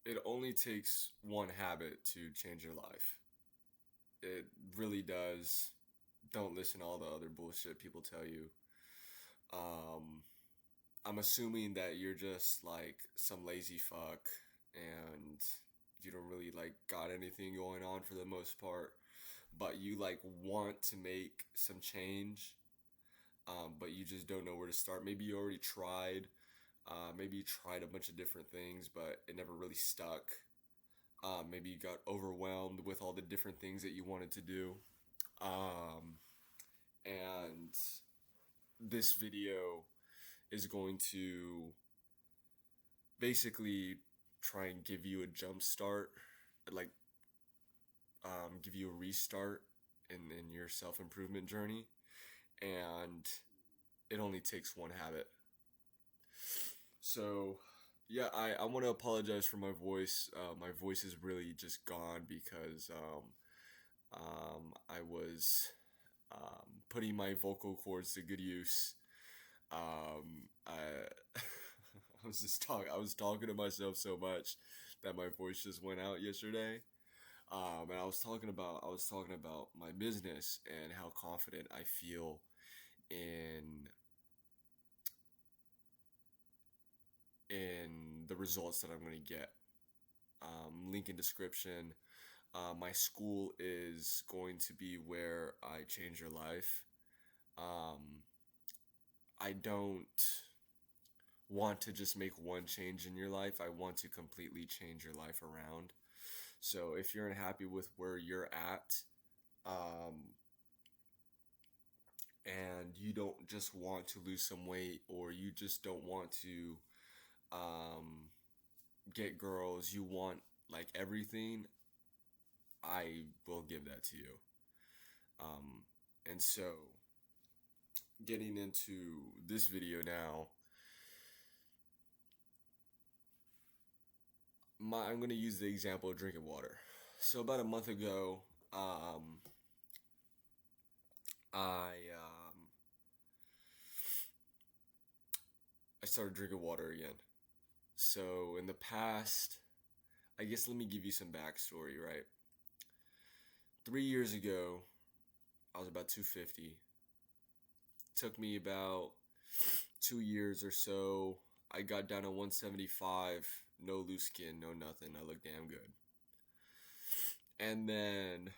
It only takes one habit to change your life. It really does. Don't listen to all the other bullshit people tell you. Um, I'm assuming that you're just like some lazy fuck and you don't really like got anything going on for the most part, but you like want to make some change, but you just don't know where to start. Maybe you already tried. Maybe you tried a bunch of different things, but it never really stuck. Maybe you got overwhelmed with all the different things that you wanted to do. Um, and this video is going to basically try and give you a jump start, like give you a restart in your self improvement journey. And it only takes one habit. So, yeah, I want to apologize for my voice. My voice is really just gone because I was putting my vocal cords to good use. I I was talking to myself so much that my voice just went out yesterday. And I was talking about my business and how confident I feel in the results that I'm going to get. Link in description. My school is going to be where I change your life. Um, I don't want to just make one change in your life. I want to completely change your life around. So if you're unhappy with where you're at, um, and you don't just want to lose some weight, or you just don't want to um, get girls, you want like everything, I will give that to you. Um, and so, getting into this video now, I'm going to use the example of drinking water. So, about a month ago, I I started drinking water again. So, in the past, I guess let me give you some backstory, right? 3 years ago, I was about 250. Took me about 2 years or so. I got down to 175, no loose skin, no nothing. I look damn good. And then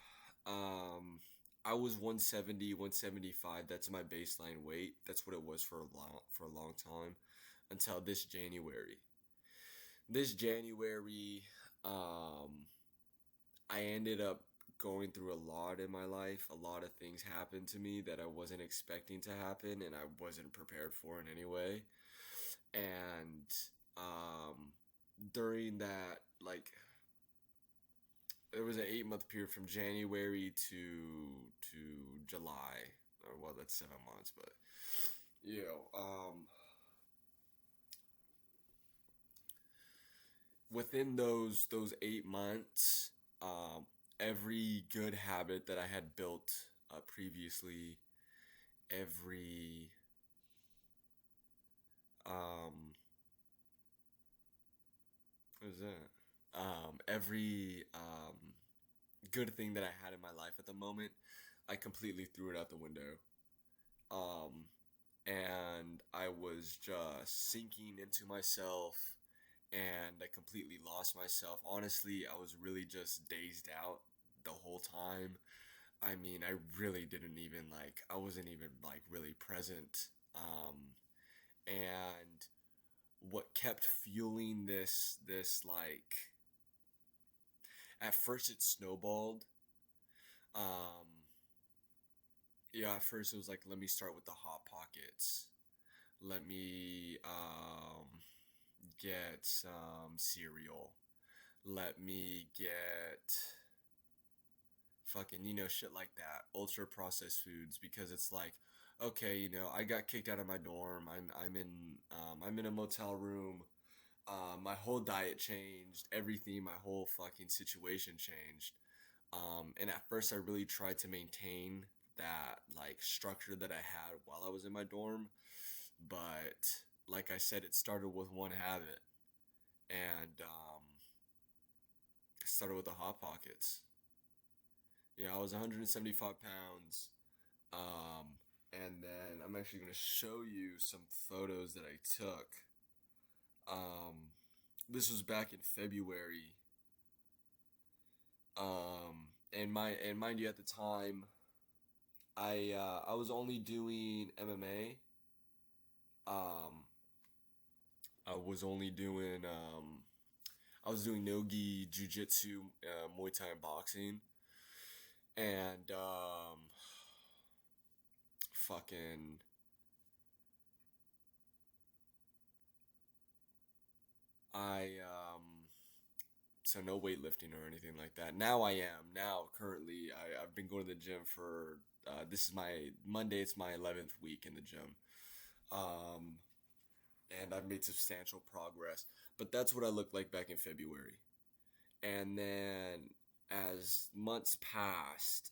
I was 170, 175. That's my baseline weight. That's what it was for a long time until this January. This January, um, I ended up going through a lot in my life. A lot of things happened to me that I wasn't expecting to happen and I wasn't prepared for in any way. And um, during that, like, there was an 8 month period from January to July. Or, well, that's 7 months, but you know, within those 8 months, every good habit that I had built previously, every what is that? Every good thing that I had in my life at the moment, I completely threw it out the window. Um, and I was just sinking into myself and I completely lost myself. Honestly, I was really just dazed out the whole time. I mean, I really didn't even like, I wasn't even like really present. And what kept fueling this like, at first it snowballed. Um, yeah, at first it was like, let me start with the Hot Pockets. Let me get some cereal. Let me get fucking, shit like that. Ultra processed foods because it's like, okay, I got kicked out of my dorm. I'm in a motel room. My whole diet changed. Everything, my whole fucking situation changed. And at first I really tried to maintain that like structure that I had while I was in my dorm, but like I said, it started with one habit, and started with the Hot Pockets. Yeah, I was 175 pounds. And then I'm actually going to show you some photos that I took. Um, this was back in February. And mind you, at the time, I was only doing MMA. Um, I was only doing I was doing nogi, jujitsu, Muay Thai, and boxing, and fucking I so no weightlifting or anything like that. Now I am. Now currently I've been going to the gym for this is my Monday, it's my 11th week in the gym. Um and I've made substantial progress. But that's what I looked like back in February. And then as months passed,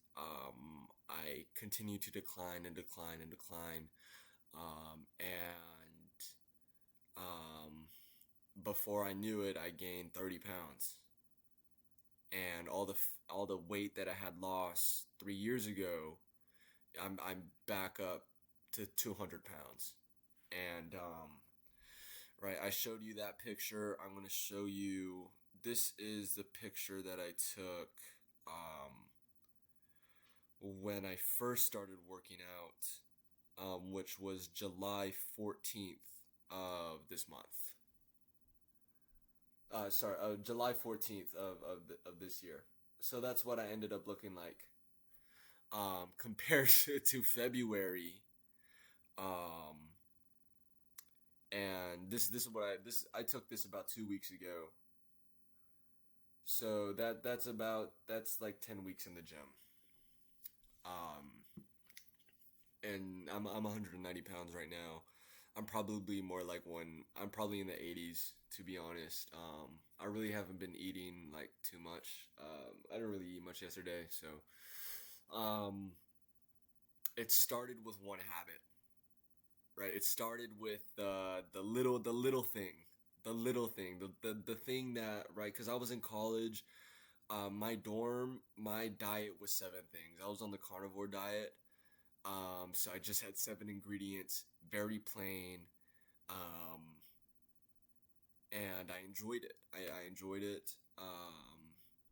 I continued to decline and decline and decline. And um, before I knew it, I gained 30 pounds. And all the weight that I had lost 3 years ago, I'm back up to 200 pounds. And right, I showed you that picture. I'm gonna show you. This is the picture that I took when I first started working out, which was July 14th of this month. July 14th of this year. So that's what I ended up looking like. Compared to February. Um, and this is what I took this about 2 weeks ago. So that's like 10 weeks in the gym. Um, and I'm 190 pounds right now. I'm probably more like I'm probably in the 80s to be honest. I really haven't been eating like too much. I didn't really eat much yesterday, so um, it started with one habit, right? It started with the little thing, the thing that right because I was in college. My dorm, my diet was seven things. I was on the carnivore diet. So I just had seven ingredients, very plain. Um, and I enjoyed it. I enjoyed it.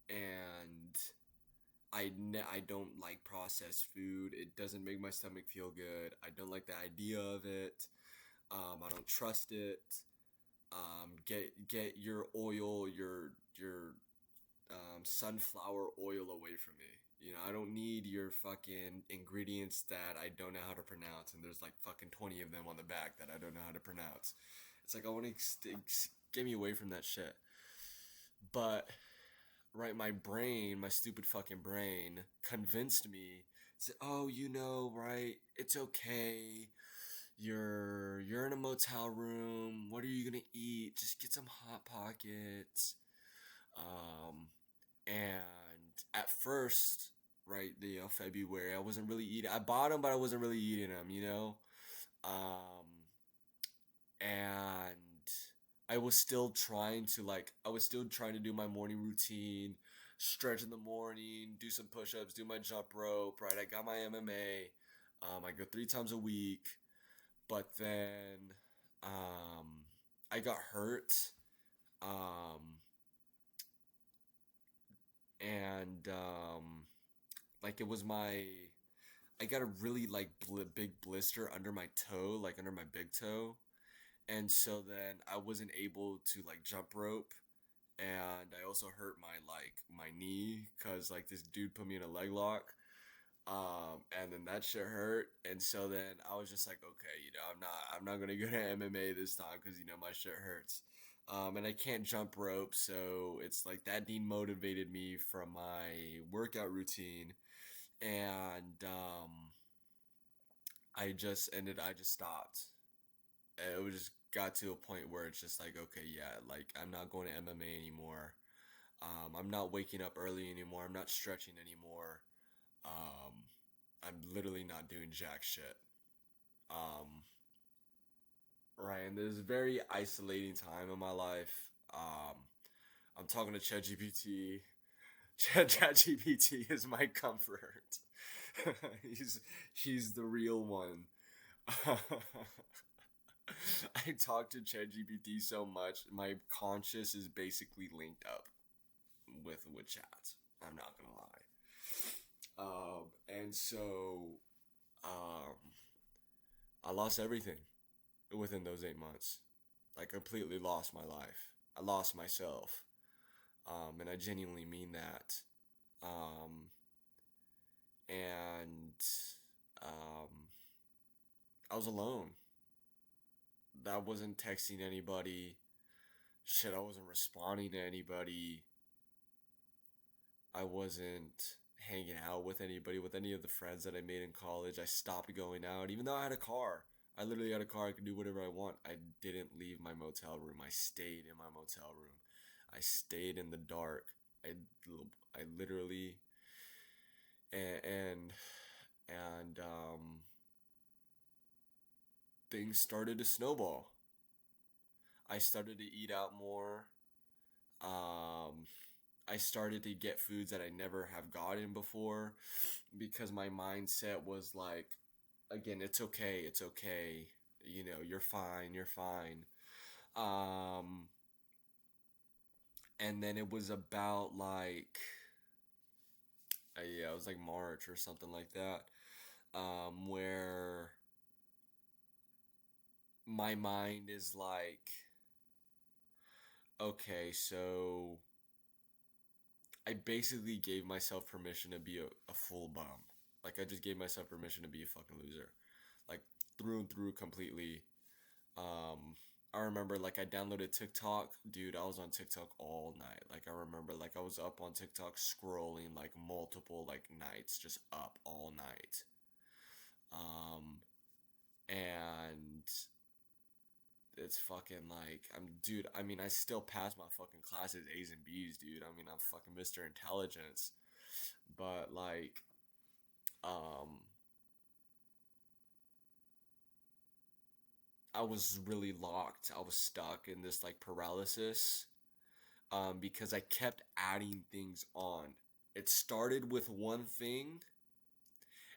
And I don't like processed food. It doesn't make my stomach feel good. I don't like the idea of it. I don't trust it. Get your oil, your sunflower oil away from me. You know, I don't need your fucking ingredients that I don't know how to pronounce, and there's like fucking 20 of them on the back that I don't know how to pronounce. It's like I want to get me away from that shit. But right, my brain, my stupid fucking brain, convinced me. Said, "Oh, you know, right? It's okay. You're in a motel room. What are you gonna eat? Just get some hot pockets." Um, and at first, right, February, I wasn't really eating. I bought them, but I wasn't really eating them. And I was still trying to do my morning routine, stretch in the morning, do some push-ups, do my jump rope. Right, I got my MMA. I go 3 times a week, but then I got hurt. Um, and like it was my I got a really like big blister under my toe, like under my big toe, and so then I wasn't able to like jump rope, and I also hurt my knee because like this dude put me in a leg lock, and then that shit hurt, and so then I was just like, okay, I'm not gonna go to MMA this time because my shit hurts. And I can't jump rope, so it's like that demotivated me from my workout routine, and I just stopped. It was just got to a point where it's just like, okay, yeah, like I'm not going to MMA anymore. I'm not waking up early anymore. I'm not stretching anymore. Um, I'm literally not doing jack shit. Um, right, and this is a very isolating time in my life. I'm talking to ChatGPT. ChatGPT is my comfort. he's he's the real one. I talk to ChatGPT so much, my conscious is basically linked up with chat. I'm not gonna lie. And so um, I lost everything within those 8 months. I completely lost my life. I lost myself, and I genuinely mean that. Um, and um, I was alone. I wasn't texting anybody. Shit, I wasn't responding to anybody. I wasn't hanging out with anybody, with any of the friends that I made in college. I stopped going out, even though I had a car. I literally had a car. I could do whatever I want. I didn't leave my motel room. I stayed in my motel room. I stayed in the dark. I, I literally and and, and things started to snowball. I started to eat out more. Um, I started to get foods that I never have gotten before because my mindset was like, again, it's okay, it's okay. You know, you're fine, you're fine. Um, and then it was about like, yeah, it was like March or something like that, where my mind is like, okay, so I basically gave myself permission to be a full bum. Like I just gave myself permission to be a fucking loser. Like through and through completely. Um I remember like I downloaded TikTok, dude, I was on TikTok all night. Like I remember like I was up on TikTok scrolling like multiple like nights, just up all night. Um and it's fucking like dude, I mean I still pass my fucking classes A's and B's, dude. I mean I'm fucking Mr. Intelligence. But like um I was really locked. I was stuck in this like paralysis because I kept adding things on. It started with one thing,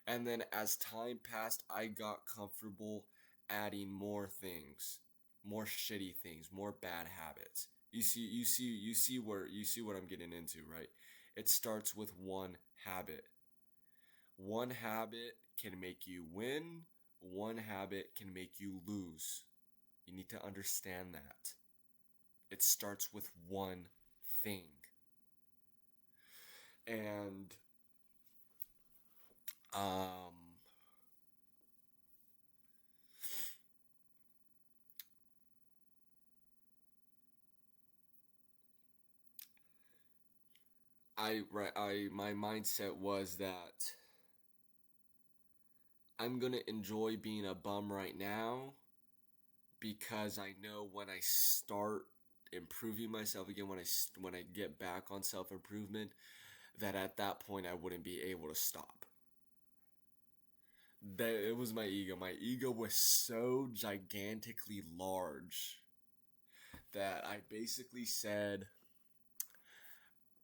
and then as time passed, I got comfortable adding more things, more shitty things, more bad habits. You see what I'm getting into, right? It starts with one habit. One habit can make you win, one habit can make you lose. You need to understand that. It starts with one thing. And um I my mindset was that I'm going to enjoy being a bum right now because I know when I start improving myself again, when I get back on self-improvement, that at that point I wouldn't be able to stop. That it was my ego. My ego was so gigantically large that I basically said,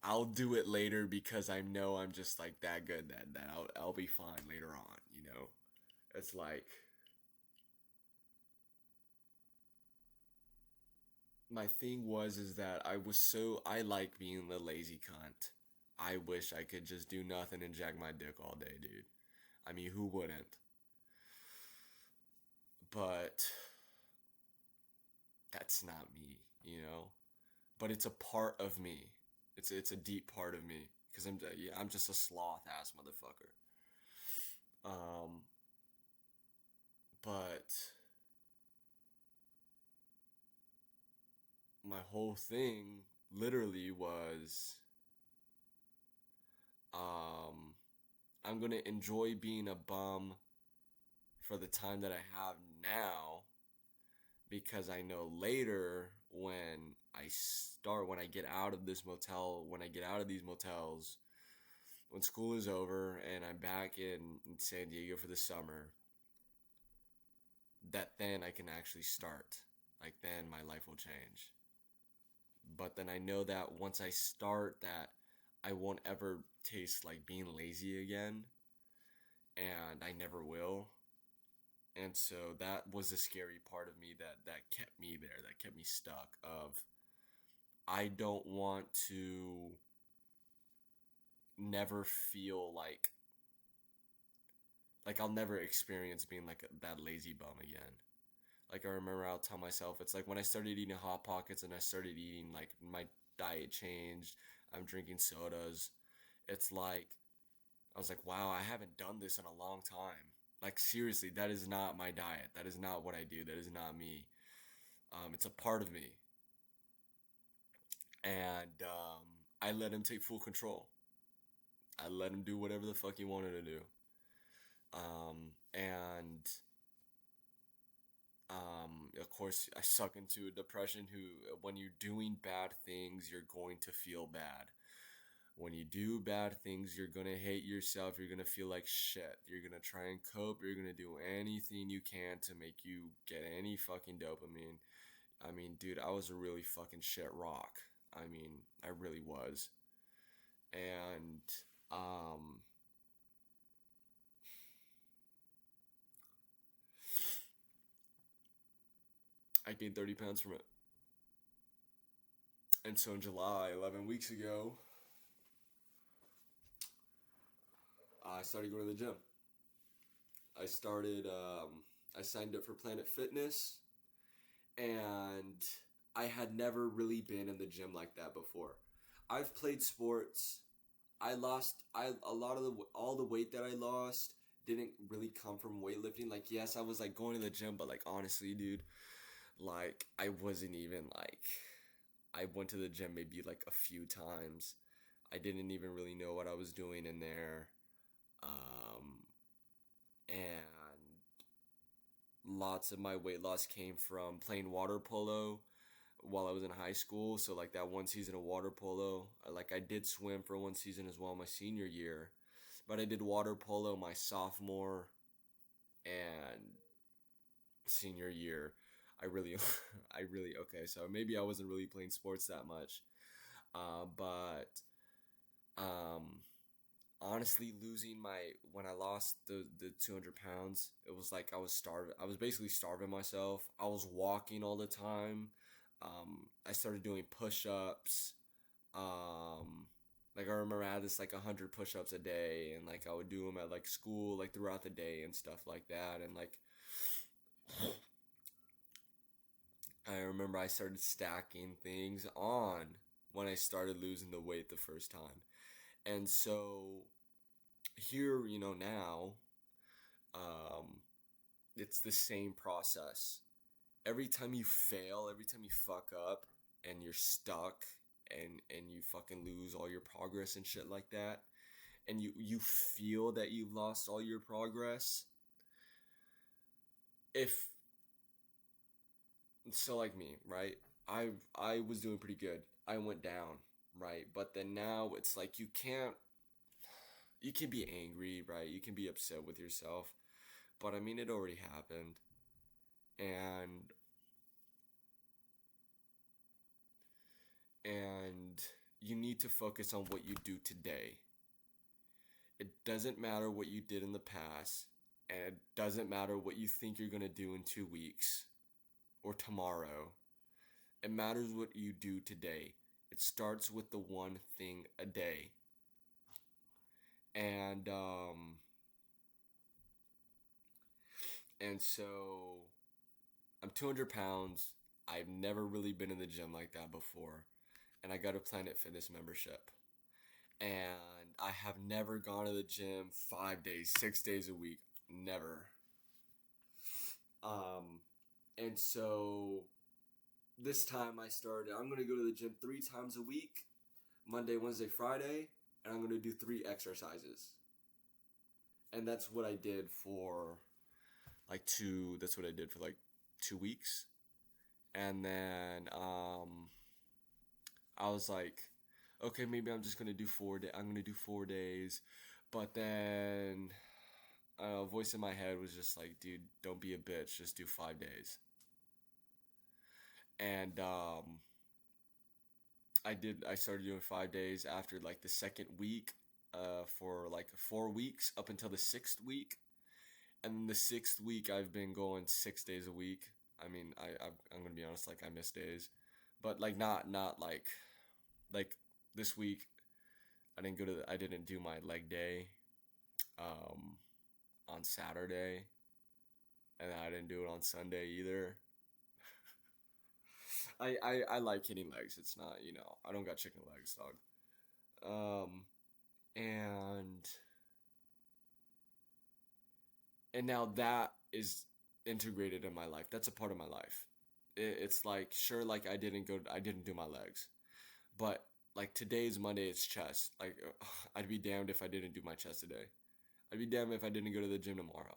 I'll do it later because I know I'm just like that good that I'll be fine later on, you know? It's like my thing was is that I like being the lazy cunt. I wish I could just do nothing and jack my dick all day, dude. I mean, who wouldn't? But that's not me, you know? But it's a part of me. It's a deep part of me because yeah, I'm just a sloth ass motherfucker. Um, but my whole thing literally was um I'm gonna enjoy being a bum for the time that I have now because I know later when I get out of this motel, when I get out of these motels, when school is over and I'm back in San Diego for the summer, that then I can actually start. Like then my life will change. But then I know that once I start that, I won't ever taste like being lazy again, and I never will. And so that was the scary part of me that kept me there, that kept me stuck. Of I don't want to never feel like I'll never experience being like that lazy bum again. Like I remember I'll tell myself it's like when I started eating hot pockets and I started eating like my diet changed. I'm drinking sodas. It's like I was like, wow, I haven't done this in a long time. Like seriously, that is not my diet. That is not what I do. That is not me. It's a part of me, and I let him take full control. I let him do whatever the fuck he wanted to do. And of course, I suck into a depression. Who, when you're doing bad things, you're going to feel bad. When you do bad things, you're gonna hate yourself. You're gonna feel like shit. You're gonna try and cope. You're gonna do anything you can to make you get any fucking dopamine. I mean, dude, I was a really fucking shit rock. I mean, I really was. And, um, I gained 30 pounds from it. And so in July, 11 weeks ago, I started going to the gym. I started, I signed up for Planet Fitness, and I had never really been in the gym like that before. I've played sports. I lost a lot of the all the weight that I lost didn't really come from weightlifting. Like yes, I was like going to the gym, but like honestly, dude, like I wasn't even like I went to the gym maybe like a few times. I didn't even really know what I was doing in there. Um and lots of my weight loss came from playing water polo while I was in high school. So like that one season of water polo, like I did swim for one season as well my senior year, but I did water polo my sophomore and senior year. I really, I really okay. So maybe I wasn't really playing sports that much, but um, honestly, losing my when I lost the 200 pounds, it was like I was starving. I was basically starving myself. I was walking all the time. I started doing push-ups. Um, like I remember I had this like 100 push-ups a day, and like I would do them at like school, like throughout the day and stuff like that. And like I remember I started stacking things on when I started losing the weight the first time. And so here, now, um, it's the same process. Every time you fail, every time you fuck up and you're stuck and you fucking lose all your progress and shit like that, and you feel that you've lost all your progress, if so like me, right? I was doing pretty good. I went down, right? But then now it's like you can be angry, right? You can be upset with yourself. But I mean it already happened. And and you need to focus on what you do today. It doesn't matter what you did in the past, and it doesn't matter what you think you're going to do in 2 weeks or tomorrow. It matters what you do today. It starts with the one thing a day. And so I'm 200 pounds. I've never really been in the gym like that before. And I got a Planet Fitness membership. And I have never gone to the gym 5 days, 6 days a week. Never. Um, and so this time I started, I'm going to go to the gym 3 times a week, Monday, Wednesday, Friday, and I'm going to do 3 exercises. And that's what I did for that's what I did for like 2 weeks. And then I was like, okay, maybe I'm just gonna do 4 days. I'm gonna do 4 days, but then a voice in my head was just like, dude, don't be a bitch. Just do 5 days. And I started doing 5 days after like the second week, for like 4 weeks up until the sixth week. And then the sixth week, I've been going 6 days a week. I mean, I'm gonna be honest, like I miss days, but like not like this week. I didn't do my leg day, um, on Saturday, and I didn't do it on Sunday either. I like hitting legs. It's not, I don't got chicken legs, dog. Um, and now that is integrated in my life. That's a part of my life. It's like, sure, like I didn't do my legs, but like today's Monday, it's chest. Like, I'd be damned if I didn't do my chest today. I'd be damned if I didn't go to the gym tomorrow.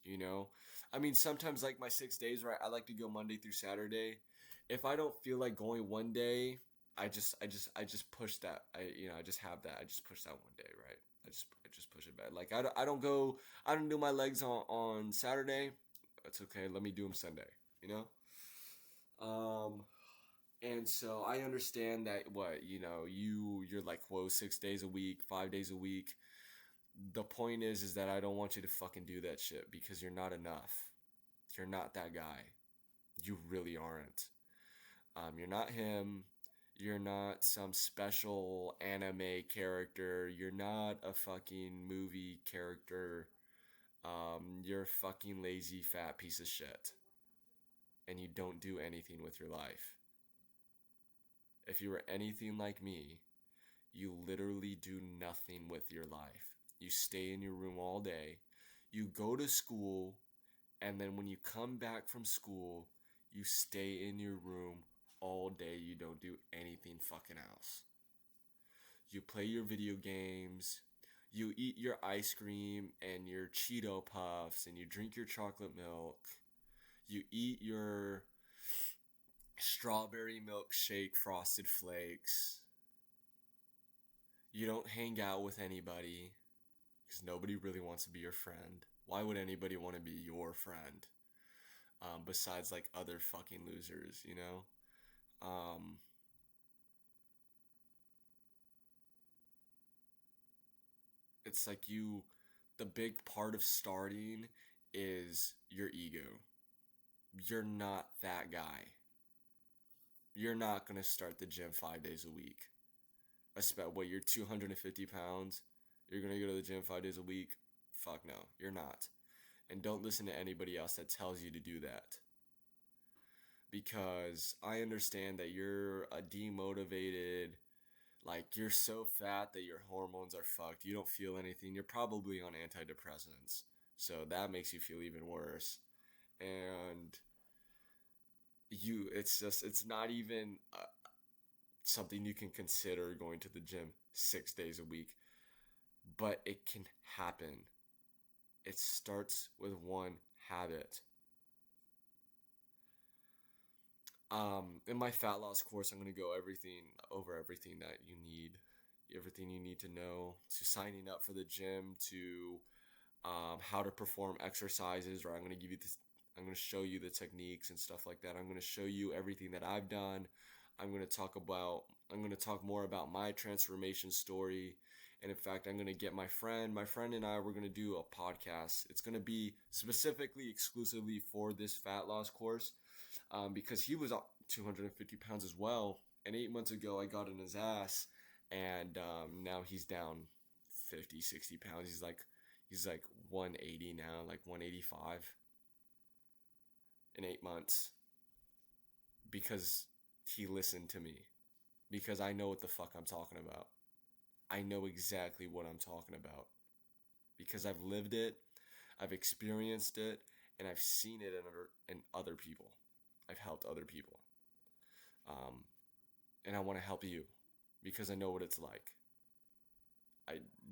You know, I mean, sometimes like my 6 days, right? I like to go Monday through Saturday. If I don't feel like going one day, I just push that. I just have that. I just push that one day, right? I just push it back. Like I don't go. I don't do my legs on Saturday. It's okay. Let me do them Sunday. You know. And so I understand that you're like, whoa, 6 days a week, 5 days a week. The point is that I don't want you to fucking do that shit because you're not enough. You're not that guy. You really aren't. You're not him. You're not some special anime character. You're not a fucking movie character. You're a fucking lazy fat piece of shit. And you don't do anything with your life. If you were anything like me, you literally do nothing with your life. You stay in your room all day. You go to school, and then when you come back from school, you stay in your room all day. You don't do anything fucking else. You play your video games. You eat your ice cream and your Cheeto Puffs, and you drink your chocolate milk. You eat your strawberry milkshake frosted flakes. You don't hang out with anybody because nobody really wants to be your friend. Why would anybody want to be your friend? Besides like other fucking losers, you know? Um, it's like the big part of starting is your ego. You're not that guy. You're not going to start the gym 5 days a week. What, you're 250 pounds? You're going to go to the gym 5 days a week? Fuck no, you're not. And don't listen to anybody else that tells you to do that. Because I understand that you're a demotivated, like you're so fat that your hormones are fucked. You don't feel anything. You're probably on antidepressants. So that makes you feel even worse. And it's not even something you can consider going to the gym 6 days a week. But it can happen. It starts with one habit. In my fat loss course, I'm gonna go over everything that you need, everything you need to know, to signing up for the gym, to how to perform exercises. Or I'm gonna show you the techniques and stuff like that. I'm gonna show you everything that I've done. I'm gonna talk more about my transformation story. And in fact, I'm gonna get my friend and I. We're gonna do a podcast. It's gonna be specifically, exclusively for this fat loss course. Because he was 250 pounds as well. And 8 months ago, I got in his ass, and now he's down 50, 60 pounds. He's like 180 now, like 185 in 8 months, because he listened to me, because I know what the fuck I'm talking about. I know exactly what I'm talking about because I've lived it, I've experienced it, and I've seen it in other people. I've helped other people. Um, and I want to help you because I know what it's like.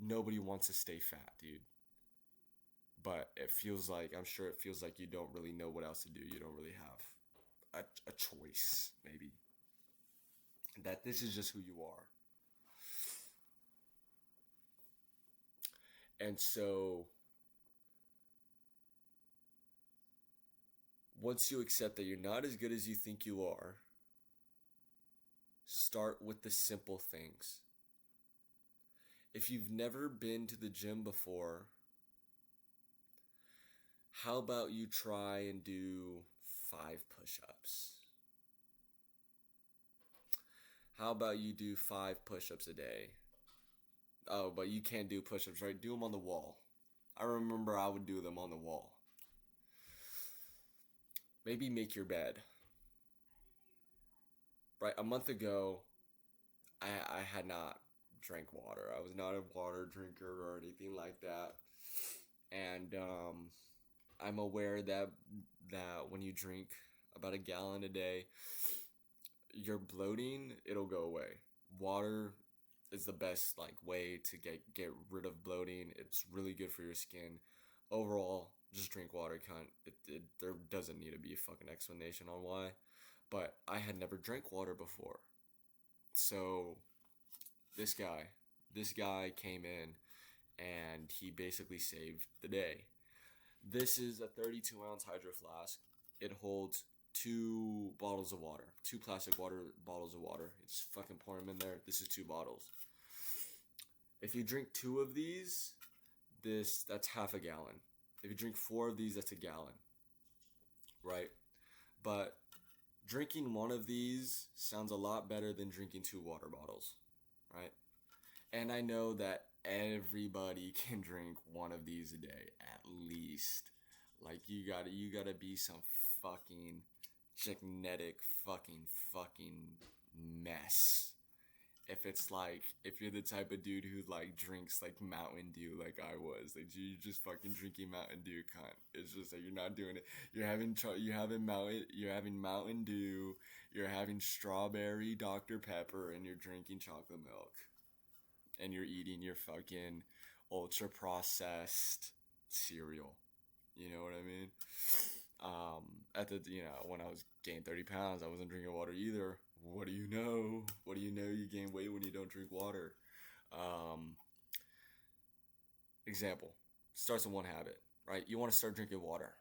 Nobody wants to stay fat, dude. But I'm sure it feels like you don't really know what else to do. You don't really have a choice, maybe. That this is just who you are. And so, once you accept that you're not as good as you think you are, Start with the simple things. If you've never been to the gym before, how about you try and do 5 push-ups? How about you do 5 push-ups a day? Oh, but you can't do push-ups, right? Do them on the wall. I remember I would do them on the wall. Maybe make your bed. Right, a month ago, I had not drank water. I was not a water drinker or anything like that. And I'm aware that when you drink about a gallon a day, your bloating, it'll go away. Water is the best like way to get rid of bloating. It's really good for your skin. Overall, just drink water, cunt. There doesn't need to be a fucking explanation on why. But I had never drank water before. So this guy, this guy came in and he basically saved the day. This is a 32-ounce hydro flask. It holds 2 bottles of water, 2 plastic water bottles of water. It's fucking pour them in there. This is 2 bottles. If you drink 2 of these, that's half a gallon. If you drink 4 of these, that's a gallon, right? But drinking 1 of these sounds a lot better than drinking 2 water bottles, right? And I know that everybody can drink 1 of these a day at least. Like you gotta be some fucking genetic fucking mess. If you're the type of dude who like drinks like Mountain Dew like I was, like you just fucking drinking Mountain Dew, cunt. It's just like you're not doing it. You're having Mountain Dew, you're having strawberry Dr. Pepper, and you're drinking chocolate milk, and you're eating your fucking ultra processed cereal. You know what I mean? When I was gained 30 pounds, I wasn't drinking water either. What do you know? What do you know? You gain weight when you don't drink water. Example. Starts with 1 habit, right? You want to start drinking water.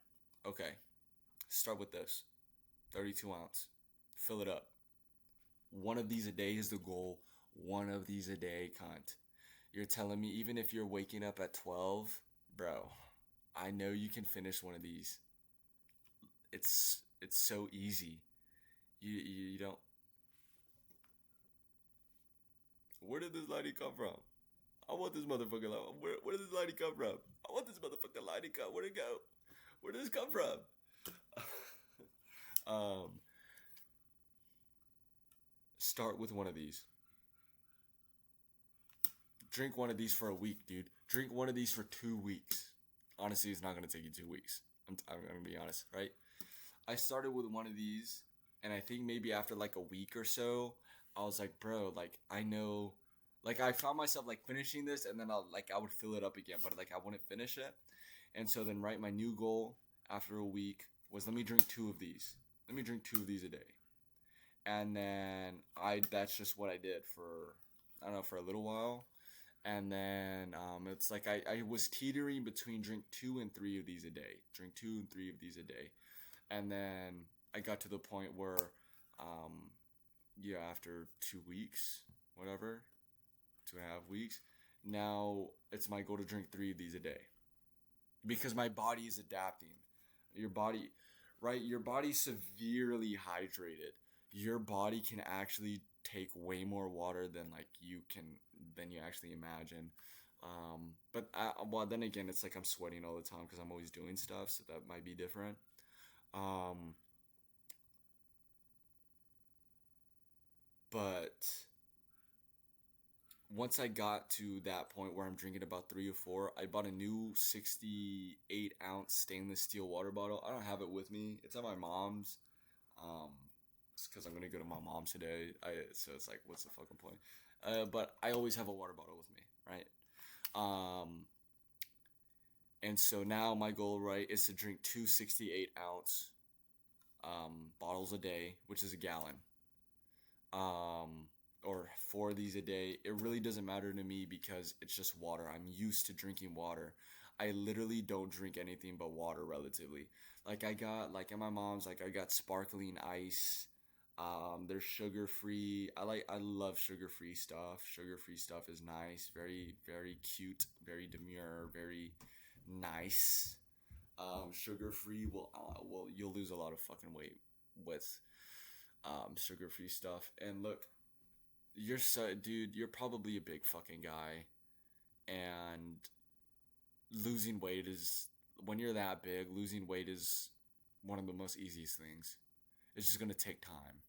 Okay. Start with this. 32 ounce. Fill it up. 1 of these a day is the goal. 1 of these a day, cunt. You're telling me even if you're waking up at 12, bro, I know you can finish 1 of these. It's so easy. You don't. Where did this lighting come from? I want this motherfucking light. Where did this lighting come from? I want this motherfucking lighting come. Where'd it go? Where did this come from? Start with 1 of these. Drink 1 of these for a week, dude. Drink 1 of these for 2 weeks. Honestly, it's not gonna take you 2 weeks. I'm gonna be honest, right? I started with 1 of these, and I think maybe after like a week or so, I was like, bro, like I know, like I found myself like finishing this, and then I would fill it up again, but like I wouldn't finish it. And so then, right, my new goal after a week was let me drink 2 of these. Let me drink 2 of these a day. And then that's just what I did for, I don't know, for a little while. And then it's like I was teetering between drink 2 and 3 of these a day. Drink 2 and 3 of these a day. And then I got to the point where, after 2 weeks, whatever, 2.5 weeks, now it's my goal to drink 3 of these a day. Because my body is adapting. Your body, right? Your body's severely hydrated. Your body can actually take way more water than you actually imagine. But then again, it's like I'm sweating all the time because I'm always doing stuff, so that might be different. But once I got to that point where I'm drinking about 3 or 4, I bought a new 68-ounce stainless steel water bottle. I don't have it with me. It's at my mom's. It's because I'm gonna go to my mom's today. So it's like, what's the fucking point? But I always have a water bottle with me, right? And so now my goal, right, is to drink 2 68-ounce bottles a day, which is a gallon. Or 4 of these a day. It really doesn't matter to me because it's just water. I'm used to drinking water. I literally don't drink anything but water relatively. Like I got, like at my mom's, like I got sparkling ice. They're sugar free. I love sugar free stuff. Sugar free stuff is nice. Very very cute. Very demure. Very nice. Sugar free will you'll lose a lot of fucking weight with sugar free stuff. And look, dude. You're probably a big fucking guy, and losing weight is when you're that big. Losing weight is one of the most easiest things. It's just gonna take time.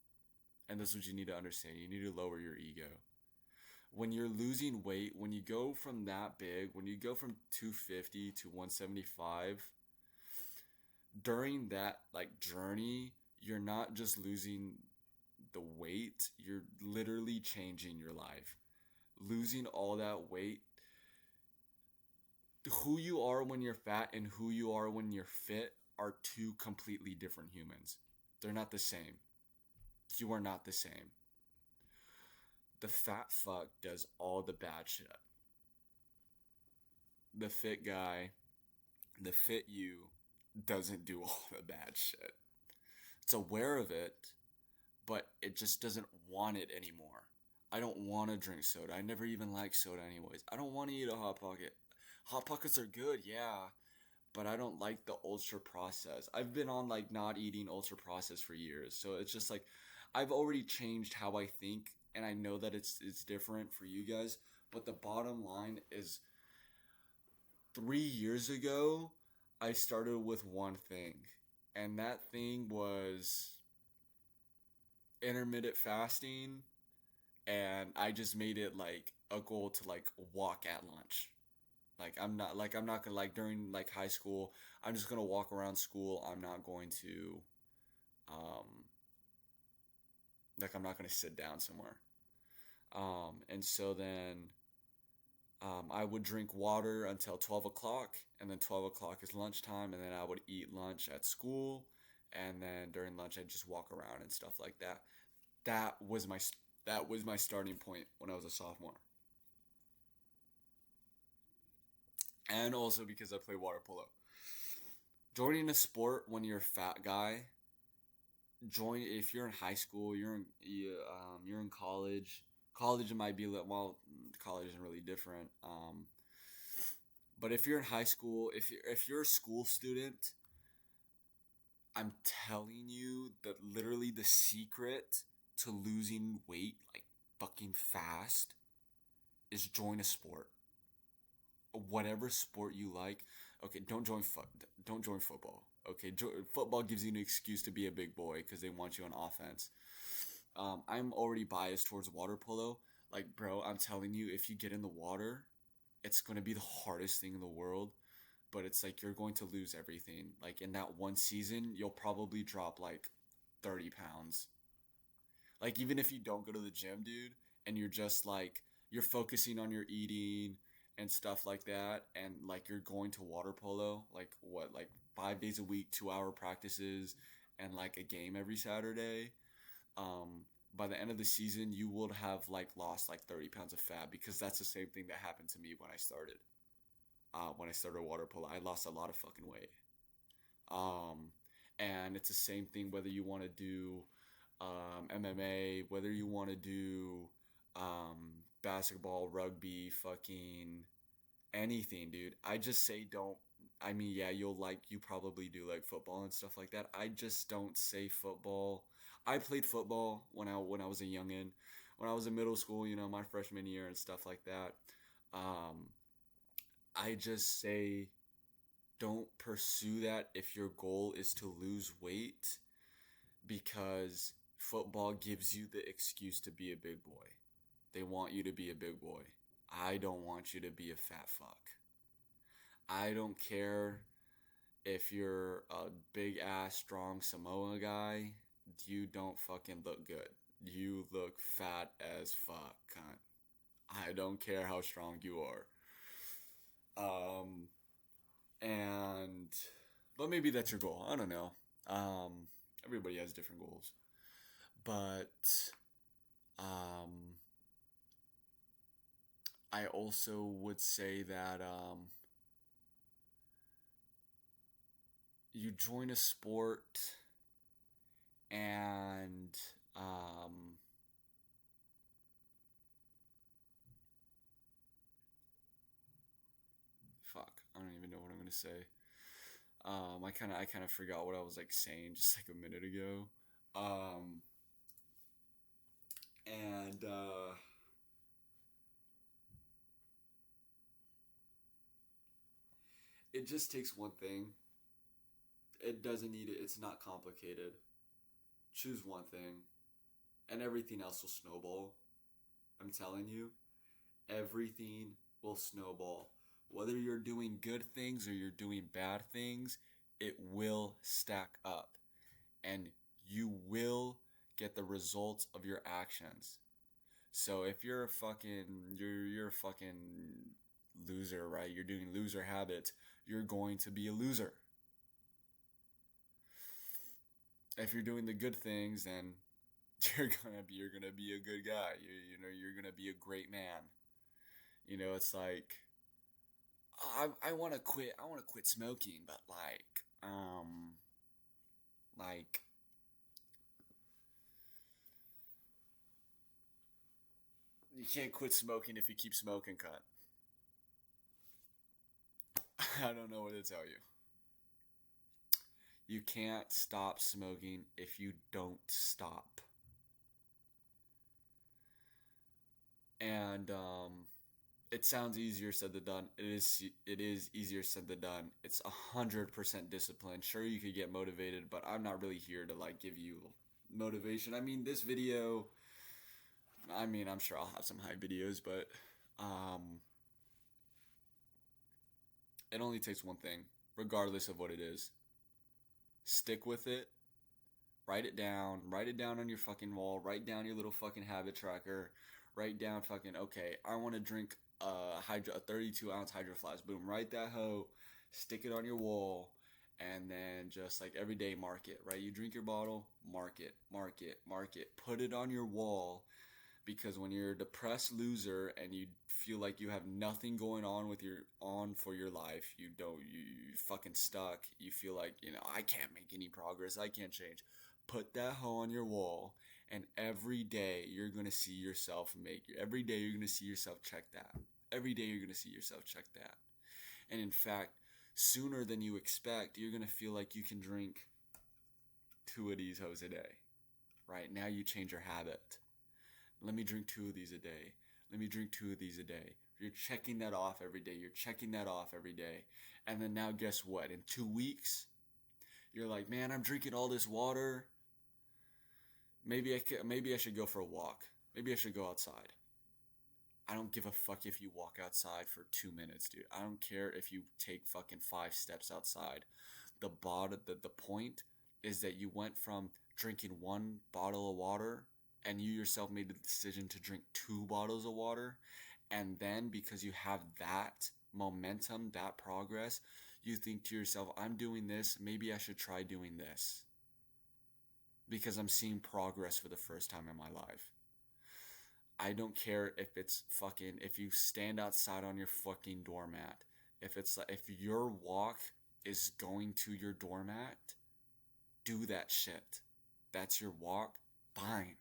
And this is what you need to understand. You need to lower your ego. When you're losing weight, when you go from that big, when you go from 250 to 175, during that like journey, you're not just losing the weight, you're literally changing your life. Losing all that weight, who you are when you're fat and who you are when you're fit are two completely different humans. They're not the same. You are not the same. The fat fuck does all the bad shit. The fit guy, the fit you, doesn't do all the bad shit. It's aware of it, but it just doesn't want it anymore. I don't want to drink soda. I never even liked soda anyways. I don't want to eat a Hot Pocket. Hot Pockets are good, yeah, but I don't like the ultra processed. I've been on like not eating ultra processed for years, so it's just like I've already changed how I think, and I know that it's different for you guys. But the bottom line is, 3 years ago, I started with one thing, and that thing was intermittent fasting, and I just made it like a goal to like walk at lunch. I'm not gonna like during like high school. I'm just gonna walk around school. I'm not going to um I'm not gonna sit down somewhere. And so then I would drink water until 12 o'clock, and then 12 o'clock is lunchtime, and then I would eat lunch at school, and then during lunch I'd just walk around and stuff like that. That was my that was my starting point when I was a sophomore. And also because I play water polo. Joining a sport when you're a fat guy, join if you're in high school, you're in college. College might be college isn't really different. But if you're in high school, if you're a school student, I'm telling you that literally the secret to losing weight like fucking fast is join a sport. Whatever sport you like. Okay, don't join football. Okay, football gives you an excuse to be a big boy because they want you on offense. I'm already biased towards water polo. Like, bro, I'm telling you, if you get in the water, it's gonna be the hardest thing in the world. But it's like you're going to lose everything. Like in that one season, you'll probably drop like 30 pounds. Like even if you don't go to the gym, dude, and you're just like you're focusing on your eating and stuff like that, and like you're going to water polo, like what, like 5 days a week, 2 hour practices, and like a game every Saturday. By the end of the season, you would have like lost like 30 pounds of fat because that's the same thing that happened to me when I started. When I started water polo, I lost a lot of fucking weight. Um, and it's the same thing whether you want to do MMA, whether you want to do basketball, rugby, fucking anything, dude. I just say don't. I mean, yeah, you probably do like football and stuff like that. I just don't say football. I played football when I was a youngin, when I was in middle school, my freshman year and stuff like that. Um, I just say don't pursue that if your goal is to lose weight because football gives you the excuse to be a big boy. They want you to be a big boy. I don't want you to be a fat fuck. I don't care if you're a big ass strong Samoa guy. You don't fucking look good. You look fat as fuck, cunt. I don't care how strong you are. Um, and but maybe that's your goal. I don't know. Everybody has different goals, but um, I also would say that you join a sport and Um, fuck, I don't even know what I'm gonna say. I kind of forgot what I was like saying just like a minute ago. Um, and It just takes one thing. It doesn't need it. It's not complicated. Choose one thing, and everything else will snowball. I'm telling you, everything will snowball. Whether you're doing good things or you're doing bad things, it will stack up. And you will get the results of your actions. So if you're a fucking you're a fucking loser, right? You're doing loser habits, you're going to be a loser. If you're doing the good things, then you're gonna be a good guy. You're gonna be a great man. It's like I want to quit. I want to quit smoking, but like you can't quit smoking if you keep smoking, cut. I don't know what to tell you. You can't stop smoking if you don't stop. And It sounds easier said than done. It is easier said than done. It's 100% discipline. Sure, you could get motivated, but I'm not really here to like give you motivation. I mean, this video. I mean, I'm sure I'll have some hype videos, but um, it only takes one thing, regardless of what it is. Stick with it. Write it down. Write it down on your fucking wall. Write down your little fucking habit tracker. Write down fucking, okay, I want to drink a 32-ounce Hydro Flask. Boom, write that hoe. Stick it on your wall. And then just like every day, mark it, right? You drink your bottle, mark it, mark it, mark it. Put it on your wall, because when you're a depressed loser and you feel like you have nothing going on with for your life, you fucking stuck, you feel like, I can't make any progress, I can't change. Put that hoe on your wall, and every day you're going to see yourself every day you're going to see yourself check that. Every day you're going to see yourself check that. And in fact, sooner than you expect, you're going to feel like you can drink 2 of these hoes a day. Right? Now you change your habit. Let me drink 2 of these a day. Let me drink 2 of these a day. You're checking that off every day. You're checking that off every day. And then now guess what? In 2 weeks, you're like, man, I'm drinking all this water. Maybe I should go for a walk. Maybe I should go outside. I don't give a fuck if you walk outside for 2 minutes, dude. I don't care if you take fucking 5 steps outside. The point is that you went from drinking 1 bottle of water, and you yourself made the decision to drink 2 bottles of water. And then because you have that momentum, that progress, you think to yourself, I'm doing this, maybe I should try doing this. Because I'm seeing progress for the first time in my life. I don't care if you stand outside on your fucking doormat. If your walk is going to your doormat, do that shit. That's your walk, fine.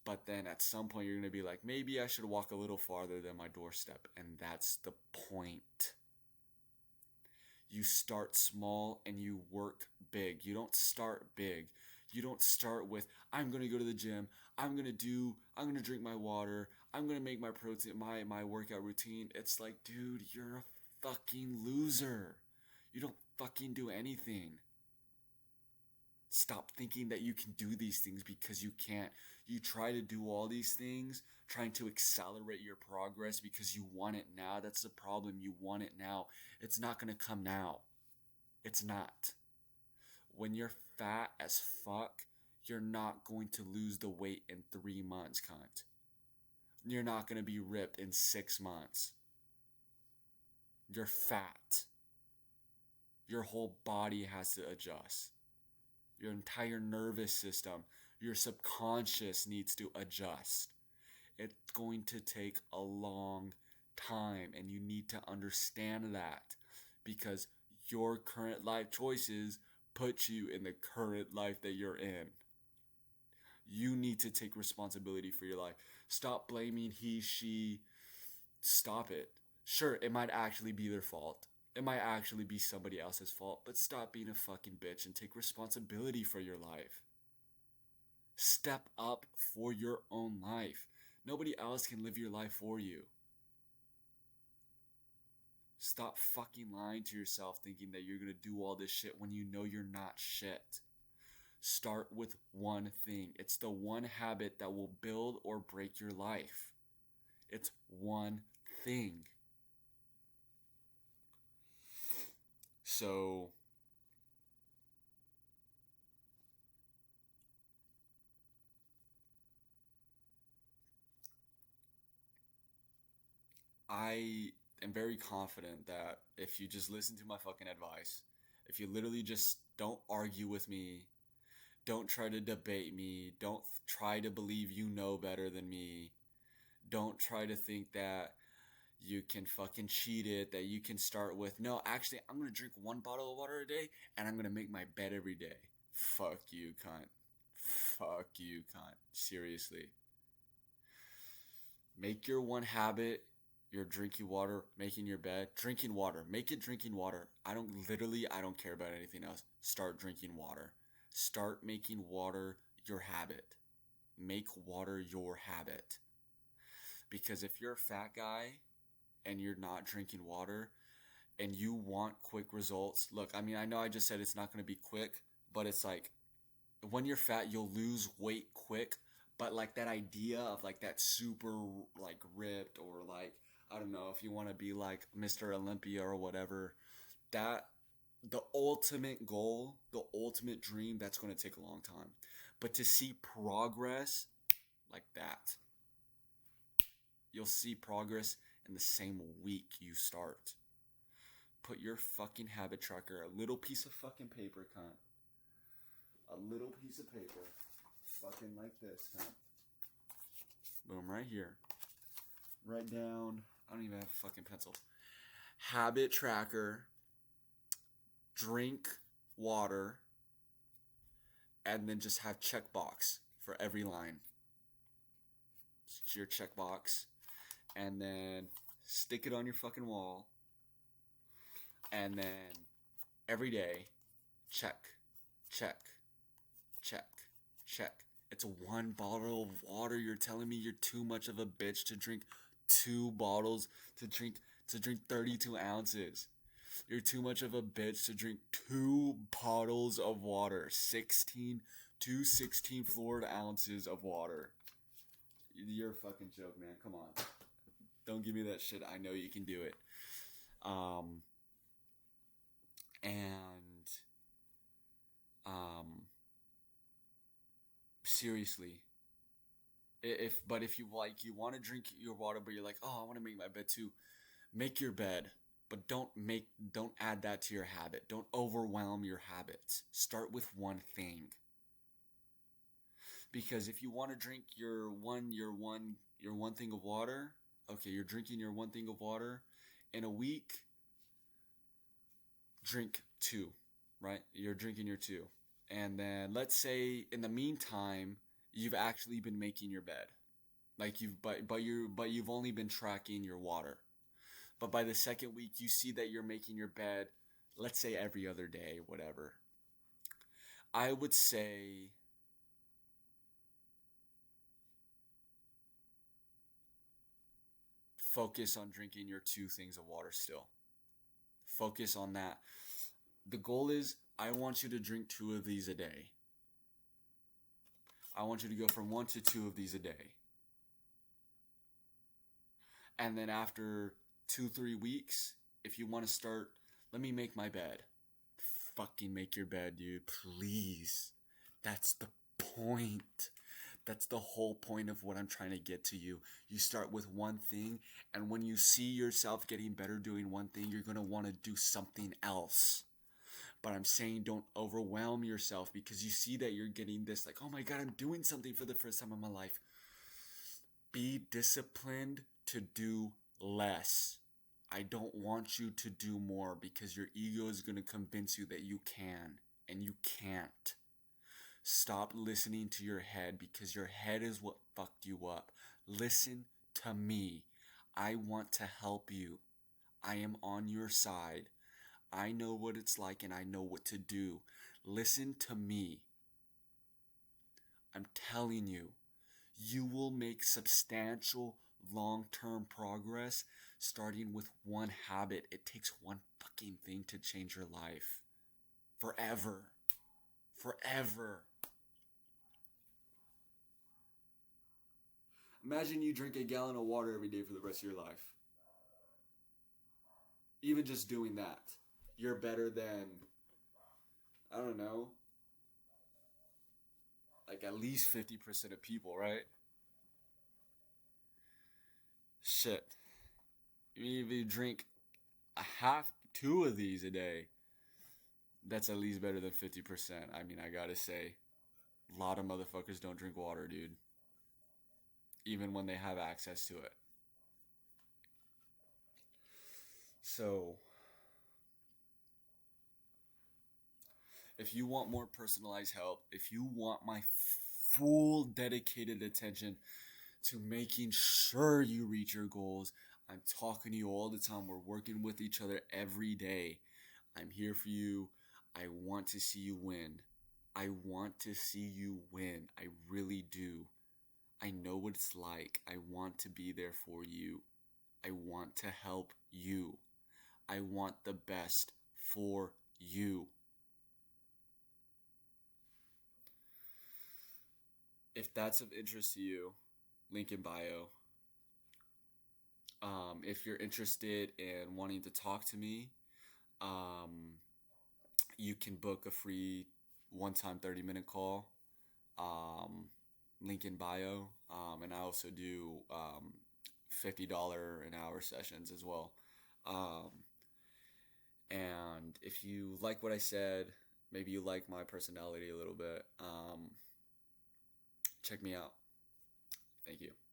But then at some point you're going to be like, maybe I should walk a little farther than my doorstep. And that's the point. You start small and you work big. You don't start big. You don't start with, I'm going to go to the gym. I'm going to drink my water. I'm going to make my protein, my workout routine. It's like, dude, you're a fucking loser. You don't fucking do anything. Stop thinking that you can do these things because you can't. You try to do all these things, trying to accelerate your progress because you want it now. That's the problem. You want it now. It's not going to come now. It's not. When you're fat as fuck, you're not going to lose the weight in 3 months, cunt. You're not going to be ripped in 6 months. You're fat. Your whole body has to adjust. Your entire nervous system, your subconscious needs to adjust. It's going to take a long time, and you need to understand that, because your current life choices put you in the current life that you're in. You need to take responsibility for your life. Stop blaming he, she. Stop it. Sure, it might actually be their fault. It might actually be somebody else's fault, but stop being a fucking bitch and take responsibility for your life. Step up for your own life. Nobody else can live your life for you. Stop fucking lying to yourself thinking that you're gonna do all this shit when you know you're not shit. Start with one thing. It's the one habit that will build or break your life. It's one thing. So, I am very confident that if you just listen to my fucking advice, if you literally just don't argue with me, don't try to debate me, don't try to believe you know better than me, don't try to think that you can fucking cheat it, that you can start with, no, actually, I'm gonna drink 1 bottle of water a day and I'm gonna make my bed every day. Fuck you, cunt. Fuck you, cunt. Seriously. Make your one habit your drinking water, making your bed, drinking water. Make it drinking water. I don't care about anything else. Start drinking water. Start making water your habit. Make water your habit. Because if you're a fat guy and you're not drinking water and you want quick results, look, I mean, I know I just said it's not going to be quick, but it's like when you're fat, you'll lose weight quick. But like that idea of like that super like ripped or like, I don't know, if you want to be like Mr. Olympia or whatever, that the ultimate goal, the ultimate dream, that's going to take a long time. But to see progress like that, you'll see progress in the same week you start. Put your fucking habit tracker, a little piece of fucking paper, cunt. A little piece of paper. Fucking like this, cunt. Boom, right here. Write down, I don't even have a fucking pencil. Habit tracker. Drink water. And then just have checkbox for every line. It's your checkbox. And then stick it on your fucking wall. And then every day, check, check, check, check. It's 1 bottle of water. You're telling me you're too much of a bitch to drink 2 bottles, to drink 32 ounces. You're too much of a bitch to drink 2 bottles of water. 16 fluid ounces of water. You're a fucking joke, man. Come on. Don't give me that shit. I know you can do it. Seriously, if you want to drink your water, but you're like, oh, I want to make my bed too, make your bed, but don't add that to your habit. Don't overwhelm your habits. Start with one thing. Because if you want to drink your one thing of water, okay, you're drinking your one thing of water in a week. Drink 2, right? You're drinking your 2. And then let's say in the meantime, you've actually been making your bed. Like you've only been tracking your water. But by the second week you see that you're making your bed, let's say every other day, whatever. I would say focus on drinking your 2 things of water still. Focus on that. The goal is I want you to drink 2 of these a day. I want you to go from 1 to 2 of these a day. And then after 2-3 weeks, if you want to start, let me make my bed. Fucking make your bed, dude. Please. That's the point. That's the whole point of what I'm trying to get to you. You start with one thing, and when you see yourself getting better doing one thing, you're going to want to do something else. But I'm saying don't overwhelm yourself because you see that you're getting this like, oh my God, I'm doing something for the first time in my life. Be disciplined to do less. I don't want you to do more because your ego is going to convince you that you can, and you can't. Stop listening to your head because your head is what fucked you up. Listen to me. I want to help you. I am on your side. I know what it's like and I know what to do. Listen to me. I'm telling you, you will make substantial long-term progress starting with one habit. It takes one fucking thing to change your life. Forever. Forever. Imagine you drink a gallon of water every day for the rest of your life. Even just doing that, you're better than, I don't know, like at least 50% of people, right? Shit. Even if you drink a half, two of these a day, that's at least better than 50%. I mean, I gotta say, a lot of motherfuckers don't drink water, dude. Even when they have access to it. So, if you want more personalized help, if you want my full dedicated attention to making sure you reach your goals, I'm talking to you all the time. We're working with each other every day. I'm here for you. I want to see you win. I want to see you win. I really do. I know what it's like. I want to be there for you. I want to help you. I want the best for you. If that's of interest to you, link in bio. If you're interested in wanting to talk to me, um, you can book a free one-time 30-minute call. Um, Link in bio. And I also do $50 an hour sessions as well. Um, and if you like what I said, maybe you like my personality a little bit, check me out. Thank you.